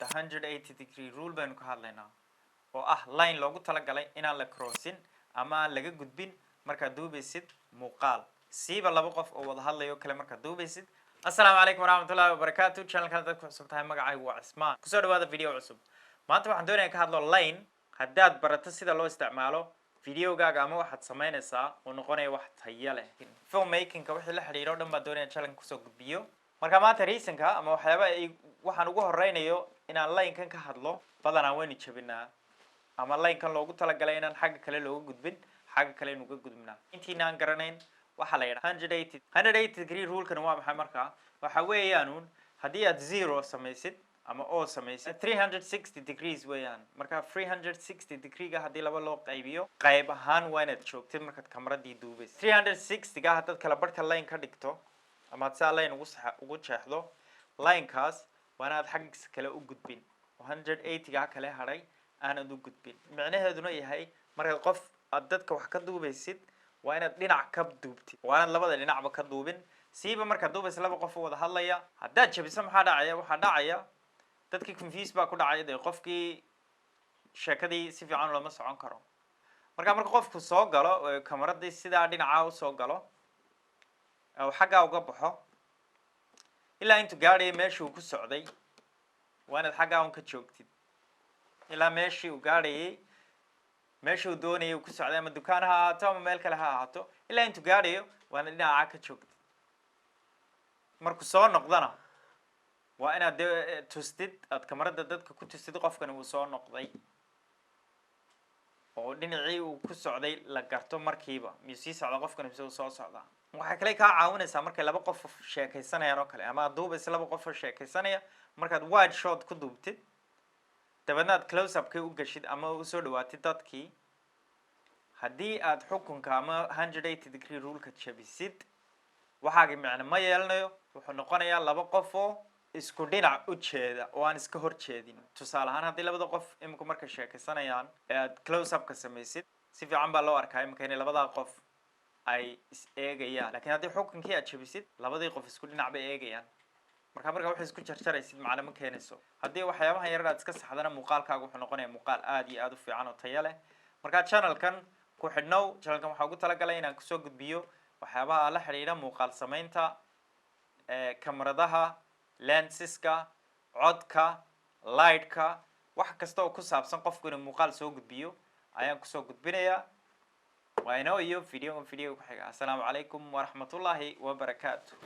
the 180-degree rule baynu ka hadlaynaa oo ah line loogu talagalay inaan la crossin ama aan laga gudbin markaad duubaysid muuqaal siiba laba qof oo wada hadlayo kale markaad duubaysid. Assalaamu calaykum waraxmatullaahi wabarakaatu. Channelkan dadku cusub tahay magacaygu waa Cismaan. Kusoo dhawaada video cusub. Maanta waxaan doonayaa ka hadlo line haddaad barato sida loo isticmaalo videogaaga ama waxaad samaynaysaa oo noqonaya wax tayo leh. Filmmaking-ka wixii la xiriiro oo dhan baan doonayaa channelkan kusoo gudbiyo. Marka maanta reason-ka ama waxyaaba waxaan ugu horeynayo inaan line-kan ka hadlo badanaa waynu jabinaa ama line-kan loogu talagalay inaan xagga kale looga gudbin xagga kale inuu ka gudbinaa intiinaan garanayn waxa la yidhaha 180-degree rule-kan waa maxay markaa waxa weeyaanuun haddii aad 0 samaysid ama oo samaysid 360 degrees weeyaan marka 360 degree-ga haddii laba loo qaybiyo qayb ahaan waa inaad joogtid markaad kamaradii duubaysid 360-ga haddaad kala barhka line ka dhigto ama aad saa line ugu jeexdo line-kaas waa inaad xaggiisa kale u gudbin 180-ga kale hadhay aanad u gudbin micnaheeduna yahay markaad qof aad dadka wax ka duubaysid waa inaad dhinac ka duubtid waa inaad labada dhinacba ka duubin siiba markaad duubaysa laba qof oo wada hadlaya haddaad jabiso maxaa dhacaya waxaa dhacaya dadkii confuse baa ku dhacaya dee qofkii sheekadii si fiican looma socon karo marka qofku soo galo kamaradii sidaa dhinaca usoo galo oo xaggaa uga baxo ilaa intuu gaadhaya meeshii uu ku socday waa inaad xaggaa un ka joogtid ilaa meeshii uu gaadhayay meeshii uu doonayay uu ku socday ama dukaan ha ahaato ama meel kale ha ahaato ilaa intuu gaadhayo waa inaad dhinaca ka joogtid markuu soo noqdana waa inaad tustid aad kamarada dadka ku tustid qofkani uu soo noqday oo dhinacii uu ku socday la garto markiiba miyuu sii socda qofkani mise uu soo socdaa waxay kale kaa caawinaysaa markay laba qof sheekaysanayaan oo kale ama aad duubaysa laba qof oo sheekaysanaya markaad wide shot ku duubtid dabeedna aad close up-kii u gashid ama usoo dhawaatid dadkii haddii aad xukunka ama 180-degree rule-ka jabisid waxaagi micno ma yeelanayo wuxuu noqonayaa laba qof oo isku dhinac u jeeda oo aan iska hor jeedin tusaale ahaan haddii labada qof imika markay sheekaysanayaan ee aad close up-ka samaysid si fiican baa loo arkaa imika inay labadaa qof ay is eegayaan laakiin haddii xukunkii aad jabisid labadii qof isku dhinac bay eegayaan marka waxay isku jarjaraysid macno ma keenayso haddii waxyaabahan yarar aad iska saxdana muuqaalkaaga wuxuu noqonayaa muuqaal aad iyo aad u fiican oo tayo leh marka channelkan ku xidhnow channelkan waxaa ugu talagalay inaan kusoo gudbiyo waxyaabaha la xidhiidha muuqaal samaynta kamaradaha lensiska codka lightka wax kasta oo ku saabsan qofku inuu muuqaal soo gudbiyo ayaan kusoo gudbinayaa waa inoo iyo video ku xiga assalaamu calaykum waraxmatullaahi wabarakaatu